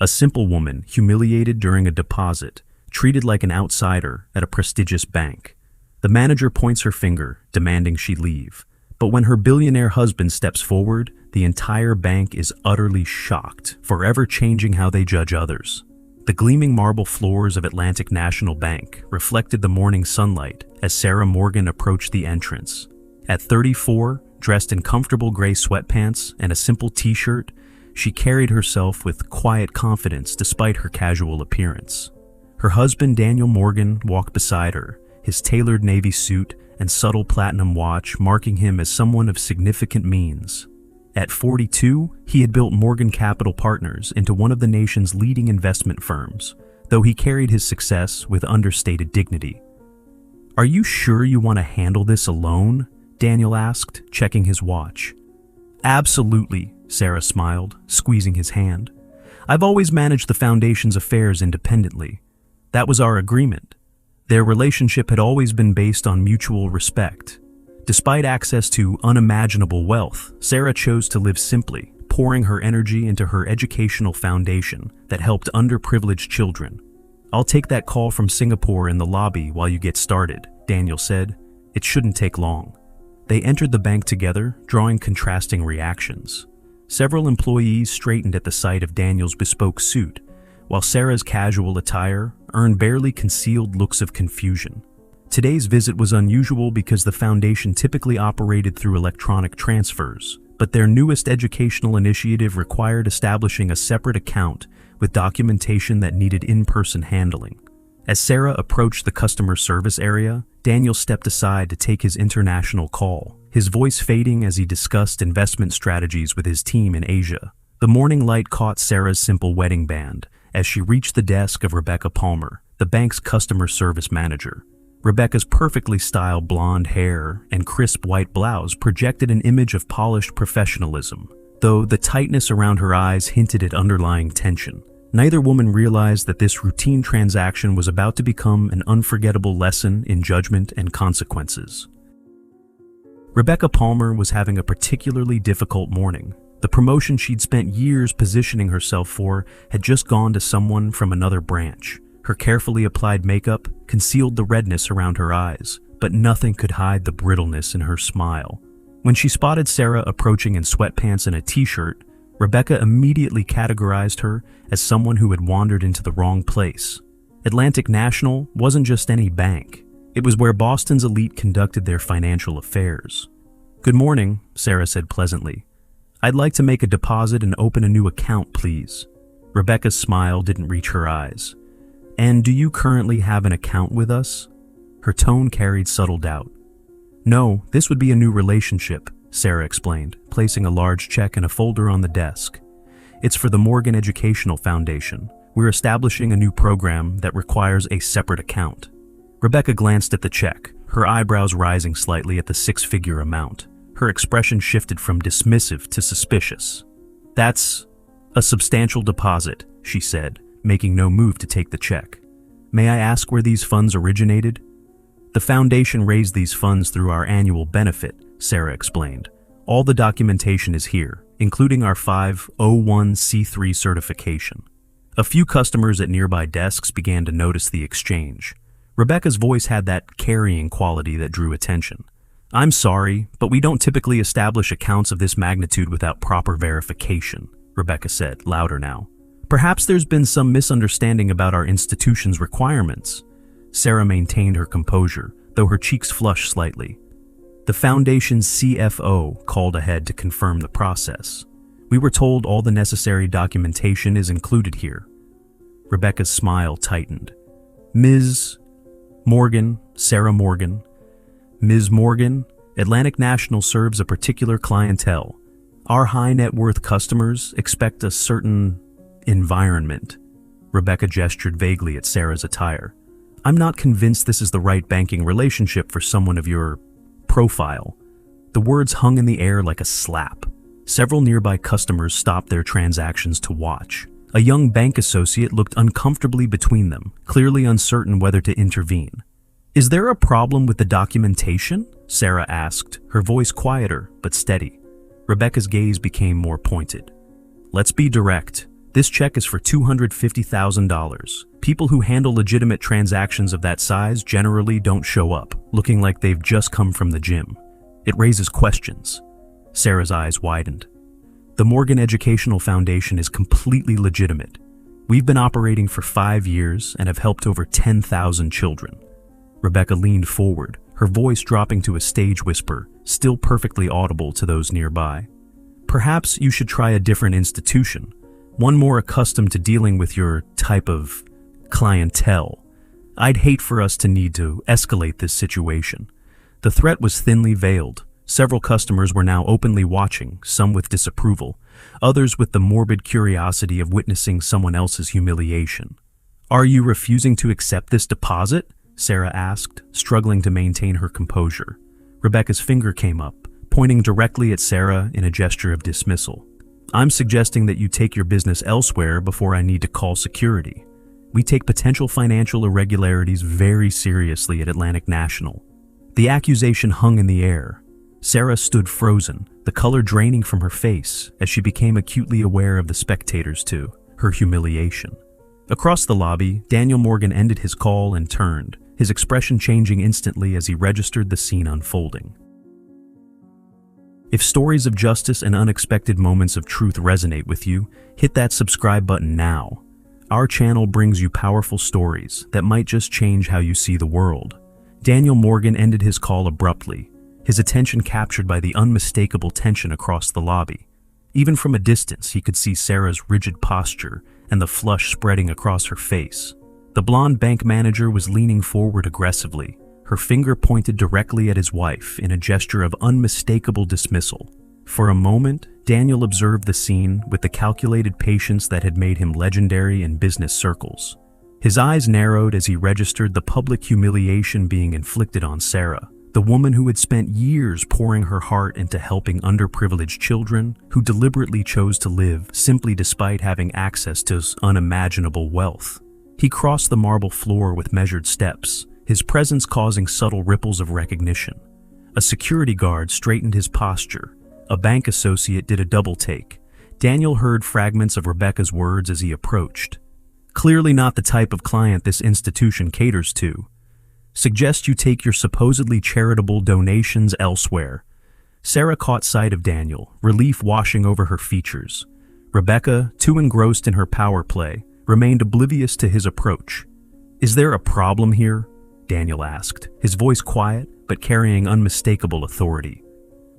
A simple woman humiliated during a deposit, treated like an outsider at a prestigious bank. The manager points her finger, demanding she leave. But when her billionaire husband steps forward, the entire bank is utterly shocked, forever changing how they judge others. The gleaming marble floors of Atlantic National Bank reflected the morning sunlight as Sarah Morgan approached the entrance. At 34, dressed in comfortable gray sweatpants and a simple t-shirt, she carried herself with quiet confidence despite her casual appearance. Her husband, Daniel Morgan, walked beside her, his tailored navy suit and subtle platinum watch marking him as someone of significant means. At 42, he had built Morgan Capital Partners into one of the nation's leading investment firms, though he carried his success with understated dignity. "Are you sure you want to handle this alone?" Daniel asked, checking his watch. "Absolutely," Sarah smiled, squeezing his hand. "I've always managed the foundation's affairs independently. That was our agreement." Their relationship had always been based on mutual respect. Despite access to unimaginable wealth, Sarah chose to live simply, pouring her energy into her educational foundation that helped underprivileged children. "I'll take that call from Singapore in the lobby while you get started," Daniel said. "It shouldn't take long." They entered the bank together, drawing contrasting reactions. Several employees straightened at the sight of Daniel's bespoke suit, while Sarah's casual attire earned barely concealed looks of confusion. Today's visit was unusual because the foundation typically operated through electronic transfers, but their newest educational initiative required establishing a separate account with documentation that needed in-person handling. As Sarah approached the customer service area, Daniel stepped aside to take his international call, his voice fading as he discussed investment strategies with his team in Asia. The morning light caught Sarah's simple wedding band as she reached the desk of Rebecca Palmer, the bank's customer service manager. Rebecca's perfectly styled blonde hair and crisp white blouse projected an image of polished professionalism, though the tightness around her eyes hinted at underlying tension. Neither woman realized that this routine transaction was about to become an unforgettable lesson in judgment and consequences. Rebecca Palmer was having a particularly difficult morning. The promotion she'd spent years positioning herself for had just gone to someone from another branch. Her carefully applied makeup concealed the redness around her eyes, but nothing could hide the brittleness in her smile. When she spotted Sarah approaching in sweatpants and a t-shirt, Rebecca immediately categorized her as someone who had wandered into the wrong place. Atlantic National wasn't just any bank. It was where Boston's elite conducted their financial affairs. "Good morning," Sarah said pleasantly. "I'd like to make a deposit and open a new account, please." Rebecca's smile didn't reach her eyes. "And do you currently have an account with us?" Her tone carried subtle doubt. "No, this would be a new relationship," Sarah explained, placing a large check in a folder on the desk. "It's for the Morgan Educational Foundation. We're establishing a new program that requires a separate account." Rebecca glanced at the check, her eyebrows rising slightly at the six-figure amount. Her expression shifted from dismissive to suspicious. "That's a substantial deposit," she said, making no move to take the check. "May I ask where these funds originated?" "The foundation raised these funds through our annual benefit," Sarah explained. "All the documentation is here, including our 501c3 certification." A few customers at nearby desks began to notice the exchange. Rebecca's voice had that carrying quality that drew attention. "I'm sorry, but we don't typically establish accounts of this magnitude without proper verification," Rebecca said, louder now. "Perhaps there's been some misunderstanding about our institution's requirements." Sarah maintained her composure, though her cheeks flushed slightly. "The foundation's CFO called ahead to confirm the process. We were told all the necessary documentation is included here." Rebecca's smile tightened. "Ms. Morgan, Sarah Morgan. Ms. Morgan, Atlantic National serves a particular clientele. Our high net worth customers expect a certain environment." Rebecca gestured vaguely at Sarah's attire. "I'm not convinced this is the right banking relationship for someone of your profile." The words hung in the air like a slap. Several nearby customers stopped their transactions to watch. A young bank associate looked uncomfortably between them, clearly uncertain whether to intervene. "Is there a problem with the documentation?" Sarah asked, her voice quieter but steady. Rebecca's gaze became more pointed. "Let's be direct. This check is for $250,000. People who handle legitimate transactions of that size generally don't show up, looking like they've just come from the gym. It raises questions. Sarah's eyes widened. The Morgan Educational Foundation is completely legitimate. We've been operating for 5 years and have helped over 10,000 children. Rebecca leaned forward, her voice dropping to a stage whisper, still perfectly audible to those nearby. Perhaps you should try a different institution, one more accustomed to dealing with your type of clientele. I'd hate for us to need to escalate this situation. The threat was thinly veiled. Several customers were now openly watching, some with disapproval, others with the morbid curiosity of witnessing someone else's humiliation. "Are you refusing to accept this deposit?" Sarah asked, struggling to maintain her composure. Rebecca's finger came up, pointing directly at Sarah in a gesture of dismissal. "I'm suggesting that you take your business elsewhere before I need to call security. We take potential financial irregularities very seriously at Atlantic National." The accusation hung in the air. Sarah stood frozen, the color draining from her face as she became acutely aware of the spectators too, her humiliation. Across the lobby, Daniel Morgan ended his call and turned, his expression changing instantly as he registered the scene unfolding. If stories of justice and unexpected moments of truth resonate with you, hit that subscribe button now. Our channel brings you powerful stories that might just change how you see the world. Daniel Morgan ended his call abruptly, his attention captured by the unmistakable tension across the lobby. Even from a distance, he could see Sarah's rigid posture and the flush spreading across her face. The blonde bank manager was leaning forward aggressively, her finger pointed directly at his wife in a gesture of unmistakable dismissal. For a moment, Daniel observed the scene with the calculated patience that had made him legendary in business circles. His eyes narrowed as he registered the public humiliation being inflicted on Sarah, the woman who had spent years pouring her heart into helping underprivileged children who deliberately chose to live simply despite having access to unimaginable wealth. He crossed the marble floor with measured steps, his presence causing subtle ripples of recognition. A security guard straightened his posture. A bank associate did a double take. Daniel heard fragments of Rebecca's words as he approached. "Clearly not the type of client this institution caters to. Suggest you take your supposedly charitable donations elsewhere." Sarah caught sight of Daniel, relief washing over her features. Rebecca, too engrossed in her power play, remained oblivious to his approach. "Is there a problem here?" Daniel asked, his voice quiet but carrying unmistakable authority.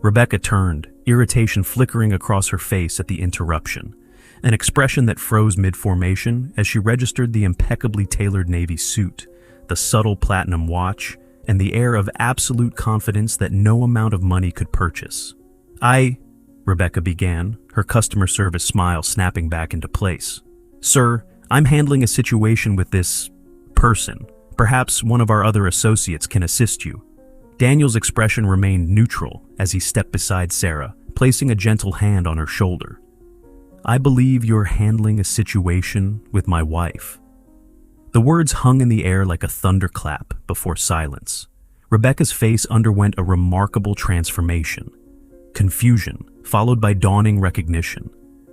Rebecca turned, irritation flickering across her face at the interruption, an expression that froze mid-formation as she registered the impeccably tailored navy suit, the subtle platinum watch, and the air of absolute confidence that no amount of money could purchase. Rebecca began, her customer service smile snapping back into place. "Sir, I'm handling a situation with this person. Perhaps one of our other associates can assist you." Daniel's expression remained neutral as he stepped beside Sarah, placing a gentle hand on her shoulder. "I believe you're handling a situation with my wife." The words hung in the air like a thunderclap before silence. Rebecca's face underwent a remarkable transformation. Confusion, followed by dawning recognition,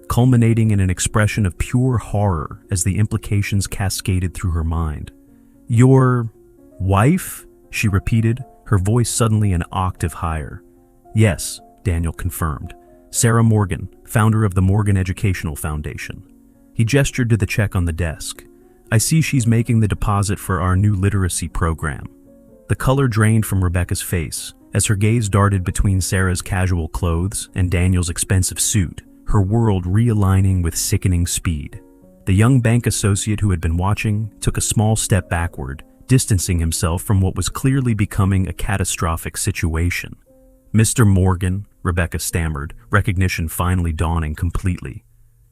culminating in an expression of pure horror as the implications cascaded through her mind. "Your wife?" she repeated, her voice suddenly an octave higher. "Yes," Daniel confirmed. "Sarah Morgan, founder of the Morgan Educational Foundation." He gestured to the check on the desk. "I see she's making the deposit for our new literacy program." The color drained from Rebecca's face as her gaze darted between Sarah's casual clothes and Daniel's expensive suit, her world realigning with sickening speed. The young bank associate who had been watching took a small step backward, distancing himself from what was clearly becoming a catastrophic situation. "Mr. Morgan," Rebecca stammered, recognition finally dawning completely.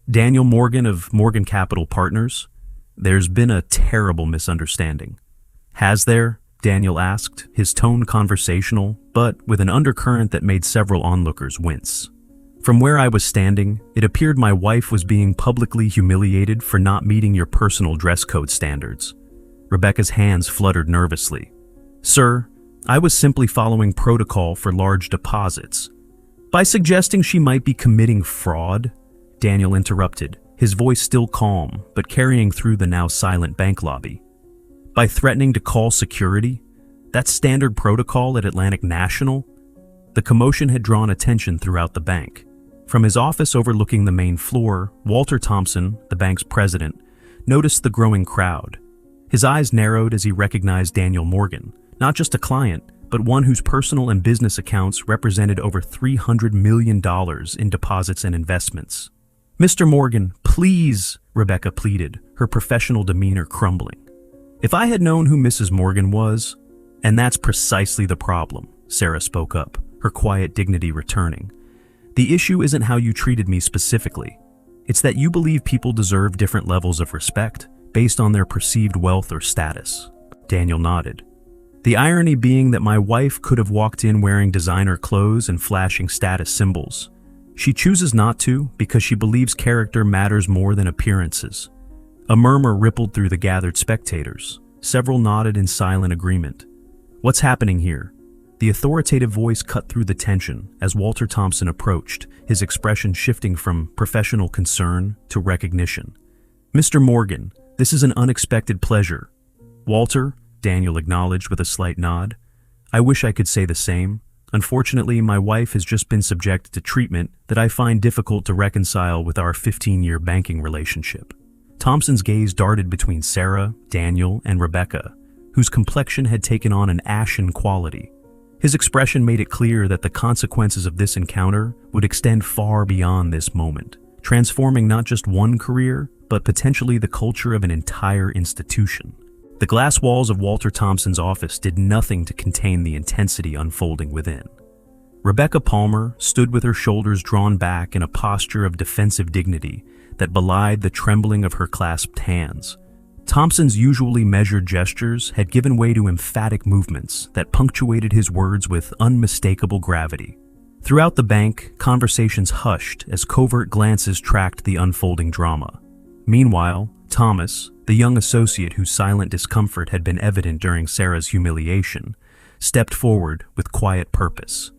"Daniel Morgan of Morgan Capital Partners? There's been a terrible misunderstanding." "Has there?" Daniel asked, his tone conversational, but with an undercurrent that made several onlookers wince. "From where I was standing, it appeared my wife was being publicly humiliated for not meeting your personal dress code standards." Rebecca's hands fluttered nervously. "Sir, I was simply following protocol for large deposits." "By suggesting she might be committing fraud?" Daniel interrupted, his voice still calm, but carrying through the now silent bank lobby. By threatening to call security? That's standard protocol at Atlantic National? The commotion had drawn attention throughout the bank. From his office overlooking the main floor, Walter Thompson, the bank's president, noticed the growing crowd. His eyes narrowed as he recognized Daniel Morgan, not just a client, but one whose personal and business accounts represented over $300 million in deposits and investments. "Mr. Morgan, please," Rebecca pleaded, her professional demeanor crumbling. "If I had known who Mrs. Morgan was—" "And that's precisely the problem," Sarah spoke up, her quiet dignity returning. "The issue isn't how you treated me specifically. It's that you believe people deserve different levels of respect based on their perceived wealth or status." Daniel nodded. "The irony being that my wife could have walked in wearing designer clothes and flashing status symbols. She chooses not to because she believes character matters more than appearances." A murmur rippled through the gathered spectators. Several nodded in silent agreement. "What's happening here?" The authoritative voice cut through the tension as Walter Thompson approached, his expression shifting from professional concern to recognition. "Mr. Morgan, this is an unexpected pleasure." "Walter," Daniel acknowledged with a slight nod. "I wish I could say the same. Unfortunately, my wife has just been subjected to treatment that I find difficult to reconcile with our 15-year banking relationship." Thompson's gaze darted between Sarah, Daniel, and Rebecca, whose complexion had taken on an ashen quality. His expression made it clear that the consequences of this encounter would extend far beyond this moment, transforming not just one career, but potentially the culture of an entire institution. The glass walls of Walter Thompson's office did nothing to contain the intensity unfolding within. Rebecca Palmer stood with her shoulders drawn back in a posture of defensive dignity that belied the trembling of her clasped hands. Thompson's usually measured gestures had given way to emphatic movements that punctuated his words with unmistakable gravity. Throughout the bank, conversations hushed as covert glances tracked the unfolding drama. Meanwhile, Thomas, the young associate whose silent discomfort had been evident during Sarah's humiliation, stepped forward with quiet purpose.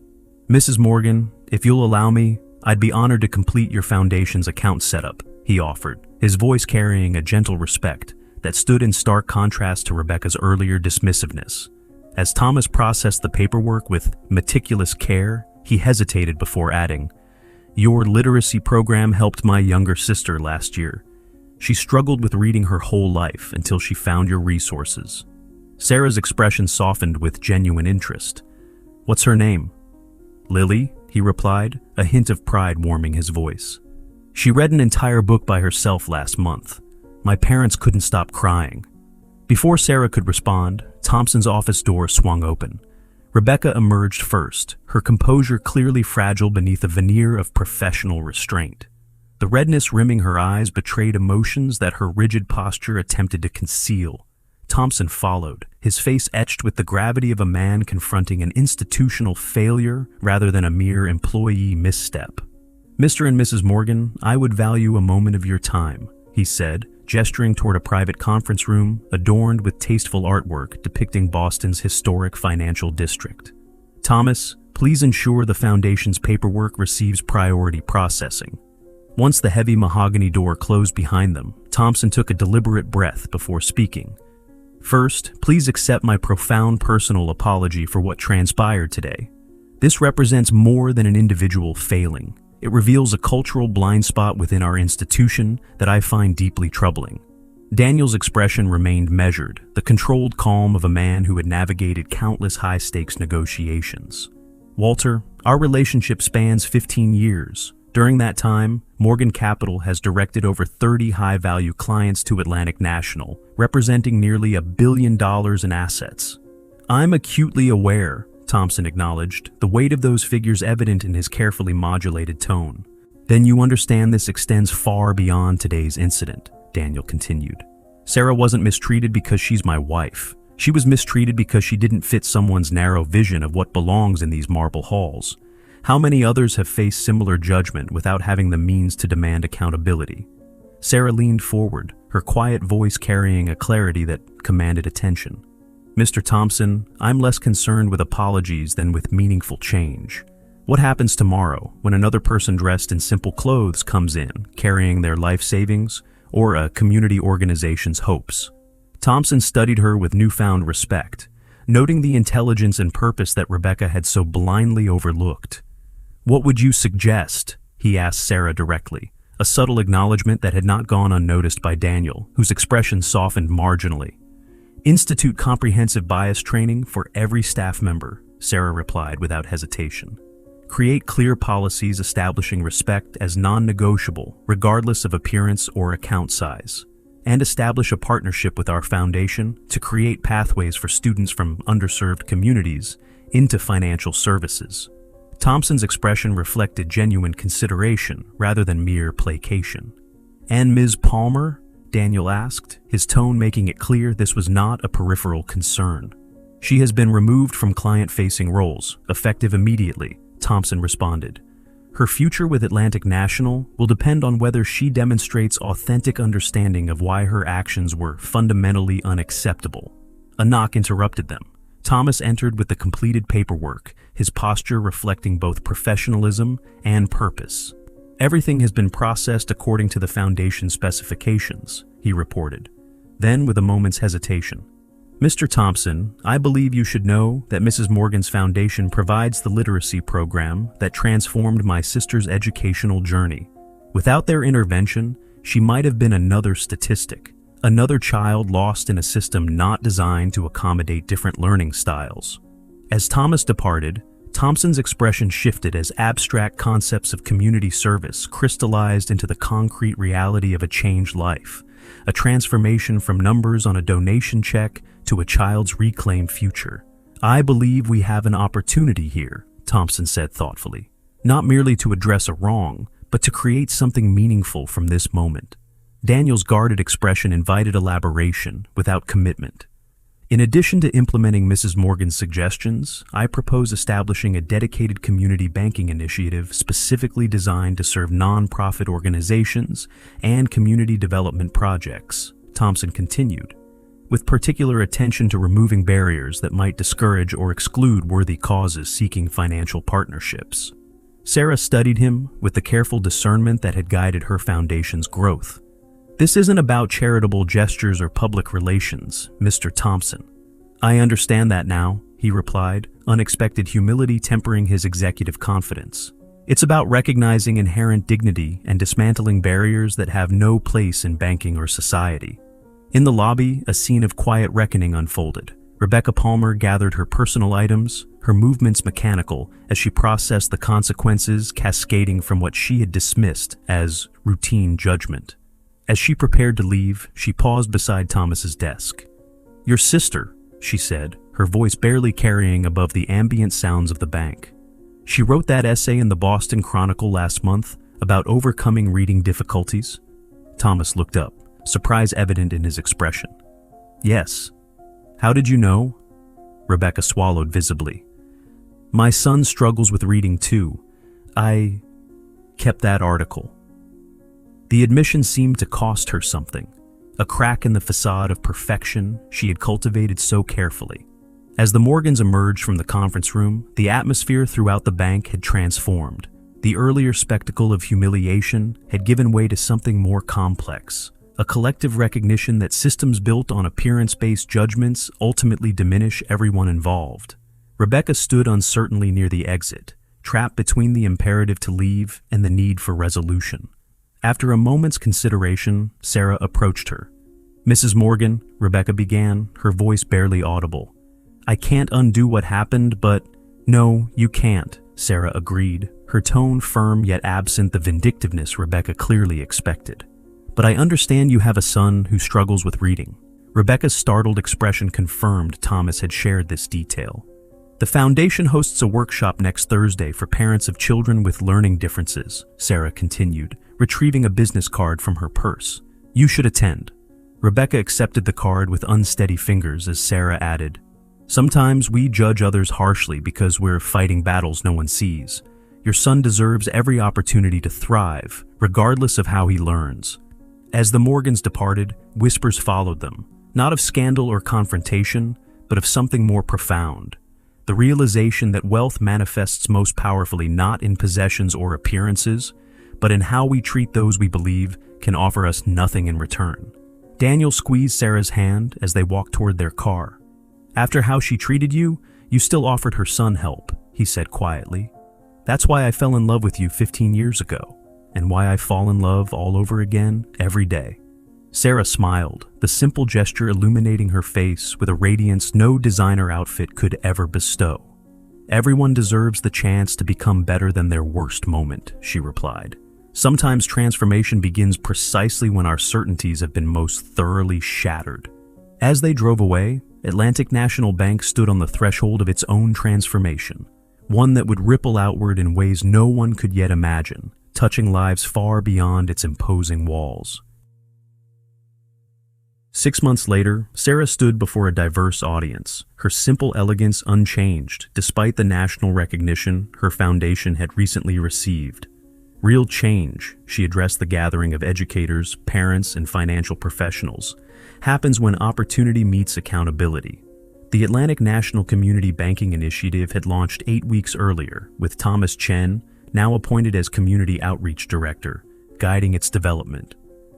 "Mrs. Morgan, if you'll allow me, I'd be honored to complete your foundation's account setup," he offered, his voice carrying a gentle respect that stood in stark contrast to Rebecca's earlier dismissiveness. As Thomas processed the paperwork with meticulous care, he hesitated before adding, "Your literacy program helped my younger sister last year. She struggled with reading her whole life until she found your resources." Sarah's expression softened with genuine interest. "What's her name?" "Lily," he replied, a hint of pride warming his voice. "She read an entire book by herself last month. My parents couldn't stop crying." Before Sarah could respond, Thompson's office door swung open. Rebecca emerged first, her composure clearly fragile beneath a veneer of professional restraint. The redness rimming her eyes betrayed emotions that her rigid posture attempted to conceal. Thompson followed, his face etched with the gravity of a man confronting an institutional failure rather than a mere employee misstep. "Mr. and Mrs. Morgan, I would value a moment of your time," he said, gesturing toward a private conference room adorned with tasteful artwork depicting Boston's historic financial district. "Thomas, please ensure the foundation's paperwork receives priority processing." Once the heavy mahogany door closed behind them, Thompson took a deliberate breath before speaking. "First, please accept my profound personal apology for what transpired today. This represents more than an individual failing. It reveals a cultural blind spot within our institution that I find deeply troubling." Daniel's expression remained measured, the controlled calm of a man who had navigated countless high-stakes negotiations. "Walter, our relationship spans 15 years. During that time, Morgan Capital has directed over 30 high-value clients to Atlantic National, representing nearly $1 billion in assets." "I'm acutely aware," Thompson acknowledged, the weight of those figures evident in his carefully modulated tone. "Then you understand this extends far beyond today's incident," Daniel continued. "Sarah wasn't mistreated because she's my wife. She was mistreated because she didn't fit someone's narrow vision of what belongs in these marble halls. How many others have faced similar judgment without having the means to demand accountability?" Sarah leaned forward, her quiet voice carrying a clarity that commanded attention. "Mr. Thompson, I'm less concerned with apologies than with meaningful change. What happens tomorrow when another person dressed in simple clothes comes in, carrying their life savings or a community organization's hopes? Thompson studied her with newfound respect, noting the intelligence and purpose that Rebecca had so blindly overlooked. "What would you suggest?" he asked Sarah directly, a subtle acknowledgement that had not gone unnoticed by Daniel, whose expression softened marginally. "Institute comprehensive bias training for every staff member," Sarah replied without hesitation. "Create clear policies establishing respect as non-negotiable, regardless of appearance or account size. And establish a partnership with our foundation to create pathways for students from underserved communities into financial services." Thompson's expression reflected genuine consideration rather than mere placation. "And Ms. Palmer?" Daniel asked, his tone making it clear this was not a peripheral concern. "She has been removed from client-facing roles, effective immediately," Thompson responded. "Her future with Atlantic National will depend on whether she demonstrates authentic understanding of why her actions were fundamentally unacceptable." A knock interrupted them. Thomas entered with the completed paperwork, his posture reflecting both professionalism and purpose. "Everything has been processed according to the foundation specifications," he reported. Then, with a moment's hesitation, "Mr. Thompson, I believe you should know that Mrs. Morgan's foundation provides the literacy program that transformed my sister's educational journey. Without their intervention, she might have been another statistic, another child lost in a system not designed to accommodate different learning styles." As Thomas departed, Thompson's expression shifted as abstract concepts of community service crystallized into the concrete reality of a changed life, a transformation from numbers on a donation check to a child's reclaimed future. "I believe we have an opportunity here," Thompson said thoughtfully, "not merely to address a wrong, but to create something meaningful from this moment." Daniel's guarded expression invited elaboration without commitment. "In addition to implementing Mrs. Morgan's suggestions, I propose establishing a dedicated community banking initiative specifically designed to serve nonprofit organizations and community development projects," Thompson continued, "with particular attention to removing barriers that might discourage or exclude worthy causes seeking financial partnerships." Sarah studied him with the careful discernment that had guided her foundation's growth. "This isn't about charitable gestures or public relations, Mr. Thompson." "I understand that now," he replied, unexpected humility tempering his executive confidence. "It's about recognizing inherent dignity and dismantling barriers that have no place in banking or society." In the lobby, a scene of quiet reckoning unfolded. Rebecca Palmer gathered her personal items, her movements mechanical as she processed the consequences cascading from what she had dismissed as routine judgment. As she prepared to leave, she paused beside Thomas's desk. "Your sister," she said, her voice barely carrying above the ambient sounds of the bank. "She wrote that essay in the Boston Chronicle last month about overcoming reading difficulties." Thomas looked up, surprise evident in his expression. "Yes. How did you know?" Rebecca swallowed visibly. "My son struggles with reading too. I kept that article." The admission seemed to cost her something, a crack in the facade of perfection she had cultivated so carefully. As the Morgans emerged from the conference room, the atmosphere throughout the bank had transformed. The earlier spectacle of humiliation had given way to something more complex, a collective recognition that systems built on appearance-based judgments ultimately diminish everyone involved. Rebecca stood uncertainly near the exit, trapped between the imperative to leave and the need for resolution. After a moment's consideration, Sarah approached her. "Mrs. Morgan," Rebecca began, her voice barely audible. "I can't undo what happened, but—" "No, you can't," Sarah agreed, her tone firm yet absent the vindictiveness Rebecca clearly expected. "But I understand you have a son who struggles with reading." Rebecca's startled expression confirmed Thomas had shared this detail. "The foundation hosts a workshop next Thursday for parents of children with learning differences," Sarah continued, retrieving a business card from her purse. "You should attend." Rebecca accepted the card with unsteady fingers as Sarah added, "Sometimes we judge others harshly because we're fighting battles no one sees. Your son deserves every opportunity to thrive, regardless of how he learns." As the Morgans departed, whispers followed them, not of scandal or confrontation, but of something more profound. The realization that wealth manifests most powerfully not in possessions or appearances, but in how we treat those we believe can offer us nothing in return. Daniel squeezed Sarah's hand as they walked toward their car. "After how she treated you, you still offered her son help," he said quietly. "That's why I fell in love with you 15 years ago, and why I fall in love all over again every day." Sarah smiled, the simple gesture illuminating her face with a radiance no designer outfit could ever bestow. "Everyone deserves the chance to become better than their worst moment," she replied. "Sometimes transformation begins precisely when our certainties have been most thoroughly shattered." As they drove away, Atlantic National Bank stood on the threshold of its own transformation, one that would ripple outward in ways no one could yet imagine, touching lives far beyond its imposing walls. 6 months later, Sarah stood before a diverse audience, her simple elegance unchanged despite the national recognition her foundation had recently received. "Real change," she addressed the gathering of educators, parents, and financial professionals, happens when opportunity meets accountability. The Atlantic National Community Banking Initiative had launched 8 weeks earlier, with Thomas Chen, now appointed as Community Outreach Director, guiding its development.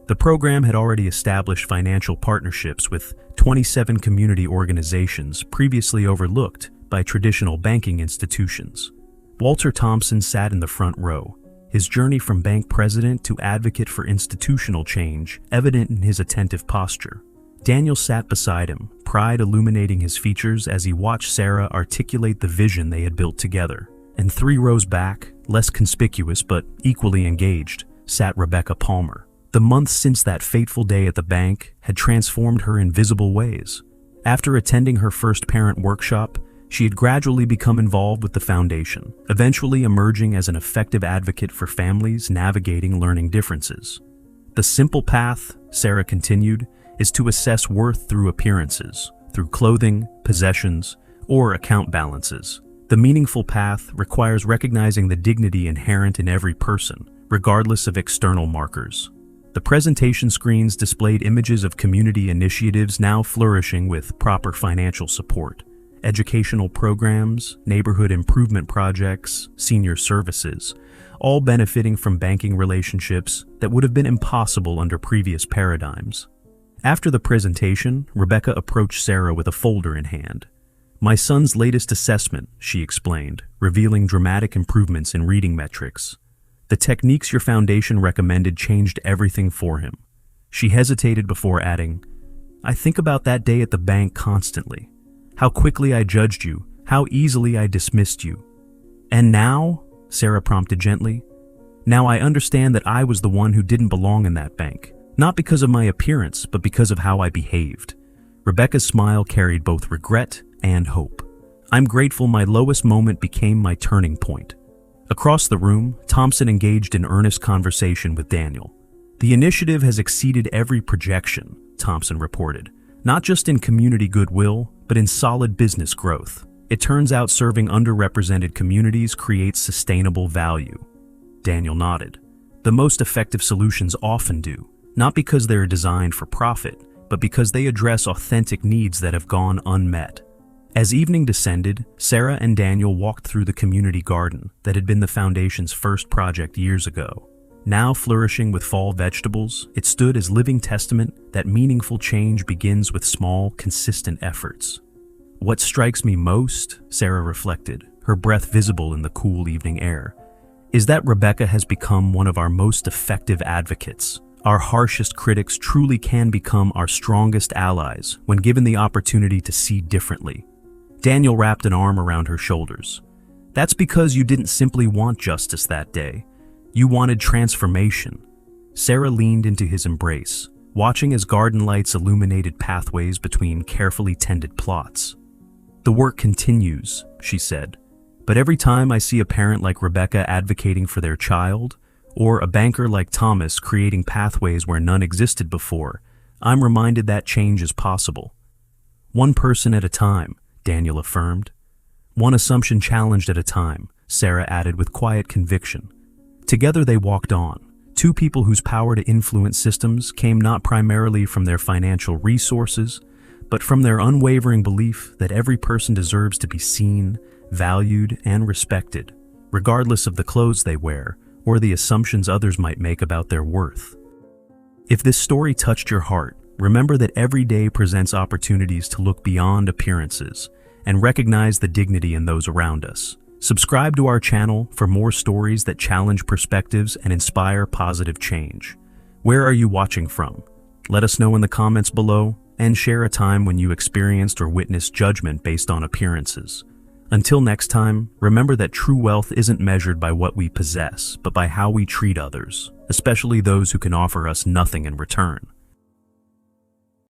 The program had already established financial partnerships with 27 community organizations previously overlooked by traditional banking institutions. Walter Thompson sat in the front row, his journey from bank president to advocate for institutional change evident in his attentive posture. Daniel sat beside him, pride illuminating his features as he watched Sarah articulate the vision they had built together. And 3 rows back, less conspicuous but equally engaged, sat Rebecca Palmer. The months since that fateful day at the bank had transformed her in visible ways. After attending her first parent workshop, she had gradually become involved with the foundation, eventually emerging as an effective advocate for families navigating learning differences. "The simple path," Sarah continued, "is to assess worth through appearances, through clothing, possessions, or account balances. The meaningful path requires recognizing the dignity inherent in every person, regardless of external markers." The presentation screens displayed images of community initiatives now flourishing with proper financial support. Educational programs, neighborhood improvement projects, senior services, all benefiting from banking relationships that would have been impossible under previous paradigms. After the presentation, Rebecca approached Sarah with a folder in hand. "My son's latest assessment," she explained, revealing dramatic improvements in reading metrics. "The techniques your foundation recommended changed everything for him." She hesitated before adding, "I think about that day at the bank constantly. How quickly I judged you, how easily I dismissed you. And now," Sarah prompted gently, "now I understand that I was the one who didn't belong in that bank, not because of my appearance, but because of how I behaved." Rebecca's smile carried both regret and hope. "I'm grateful my lowest moment became my turning point." Across the room, Thompson engaged in earnest conversation with Daniel. "The initiative has exceeded every projection," Thompson reported, "not just in community goodwill, but in solid business growth. It turns out serving underrepresented communities creates sustainable value." Daniel nodded. "The most effective solutions often do, not because they are designed for profit, but because they address authentic needs that have gone unmet." As evening descended, Sarah and Daniel walked through the community garden that had been the foundation's first project years ago. Now flourishing with fall vegetables, it stood as living testament that meaningful change begins with small, consistent efforts. "What strikes me most," Sarah reflected, her breath visible in the cool evening air, "is that Rebecca has become one of our most effective advocates. Our harshest critics truly can become our strongest allies when given the opportunity to see differently." Daniel wrapped an arm around her shoulders. "That's because you didn't simply want justice that day. You wanted transformation." Sarah leaned into his embrace, watching as garden lights illuminated pathways between carefully tended plots. "The work continues," she said, "but every time I see a parent like Rebecca advocating for their child, or a banker like Thomas creating pathways where none existed before, I'm reminded that change is possible." "One person at a time," Daniel affirmed. "One assumption challenged at a time," Sarah added with quiet conviction. Together they walked on, 2 people whose power to influence systems came not primarily from their financial resources, but from their unwavering belief that every person deserves to be seen, valued, and respected, regardless of the clothes they wear or the assumptions others might make about their worth. If this story touched your heart, remember that every day presents opportunities to look beyond appearances and recognize the dignity in those around us. Subscribe to our channel for more stories that challenge perspectives and inspire positive change. Where are you watching from? Let us know in the comments below, and share a time when you experienced or witnessed judgment based on appearances. Until next time, remember that true wealth isn't measured by what we possess, but by how we treat others, especially those who can offer us nothing in return.